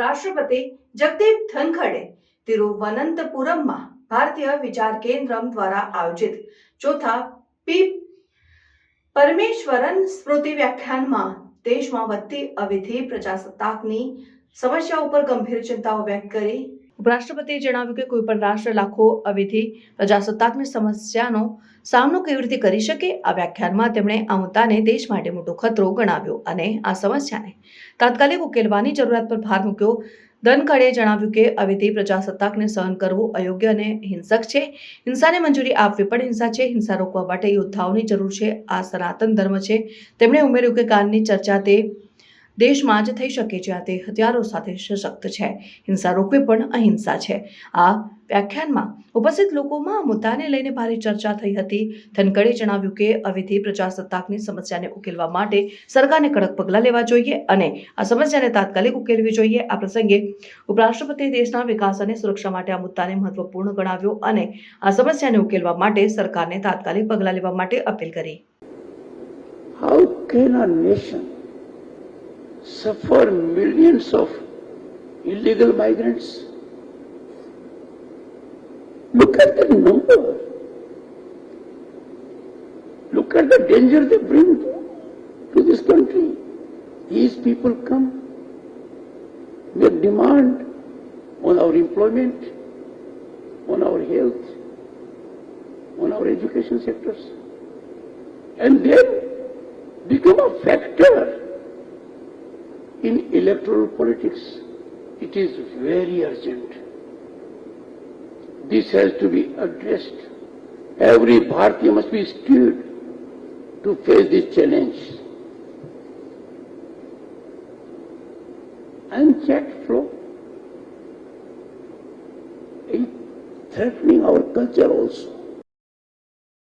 ઉપરાષ્ટ્રપતિ જગદીપ ધનખડે તિરુવનંતપુરમમાં ભારતીય વિચાર કેન્દ્રમ દ્વારા આયોજિત ચોથા પી પરમેશ્વરન સ્મૃતિ વ્યાખ્યાનમાં દેશમાં વધતી અવિધિ પ્રજાસત્તાકની સમસ્યા ઉપર ગંભીર ચિંતાઓ વ્યક્ત કરી ઉપરાષ્ટ્રપતિએ જણાવ્યું કે કોઈ પણ રાષ્ટ્ર લાખો અવિધિ પ્રજાસત્તાકની સમસ્યાનો સામનો કેવી રીતે કરી શકે. આ વ્યાખ્યાનમાં તેમણે આ મુદ્દાને દેશ માટે મોટો ખતરો ગણાવ્યો અને આ સમસ્યાને તાત્કાલિક ઉકેલવાની જરૂરિયાત પર ભાર મૂક્યો. ધનખડે જણાવ્યું કે અવિધિ પ્રજાસત્તાકને સહન કરવું અયોગ્ય અને હિંસક છે. હિંસાને મંજૂરી આપવી પણ હિંસા છે. હિંસા રોકવા માટે યોદ્ધાઓની જરૂર છે. આ સનાતન ધર્મ છે. તેમણે ઉમેર્યું કે કાલની ચર્ચા તે દેશમાં જ થઈ શકે જ્યાં તે હથિયારો સાથે સશક્ત છે. હિંસા રોકવી પણ અહિંસા છે. આ વ્યાખ્યાનમાં ઉપસ્થિત લોકોમાં આ મુદ્દાને લઈને ભારે ચર્ચા થઈ હતી. ધનખડે જણાવ્યું કે અવિધિ પ્રજાસત્તાકની સમસ્યાને ઉકેલવા માટે સરકારને કડક પગલાં લેવા જોઈએ અને આ સમસ્યાને તાત્કાલિક ઉકેલવી જોઈએ. આ પ્રસંગે ઉપરાષ્ટ્રપતિએ દેશના વિકાસ અને સુરક્ષા માટે આ મુદ્દાને મહત્વપૂર્ણ ગણાવ્યો અને આ સમસ્યાને ઉકેલવા માટે સરકારને તાત્કાલિક પગલાં લેવા માટે અપીલ કરી. How can a nation suffer millions of illegal migrants? Look at the number. Look at the danger they bring to this country. These people come, make demand on our employment, on our health, on our education sectors, and then become a factor in electoral politics. It is very urgent. This has to be addressed. Every Bharatiya must be skilled to face this challenge. Unchecked flow is threatening our culture also.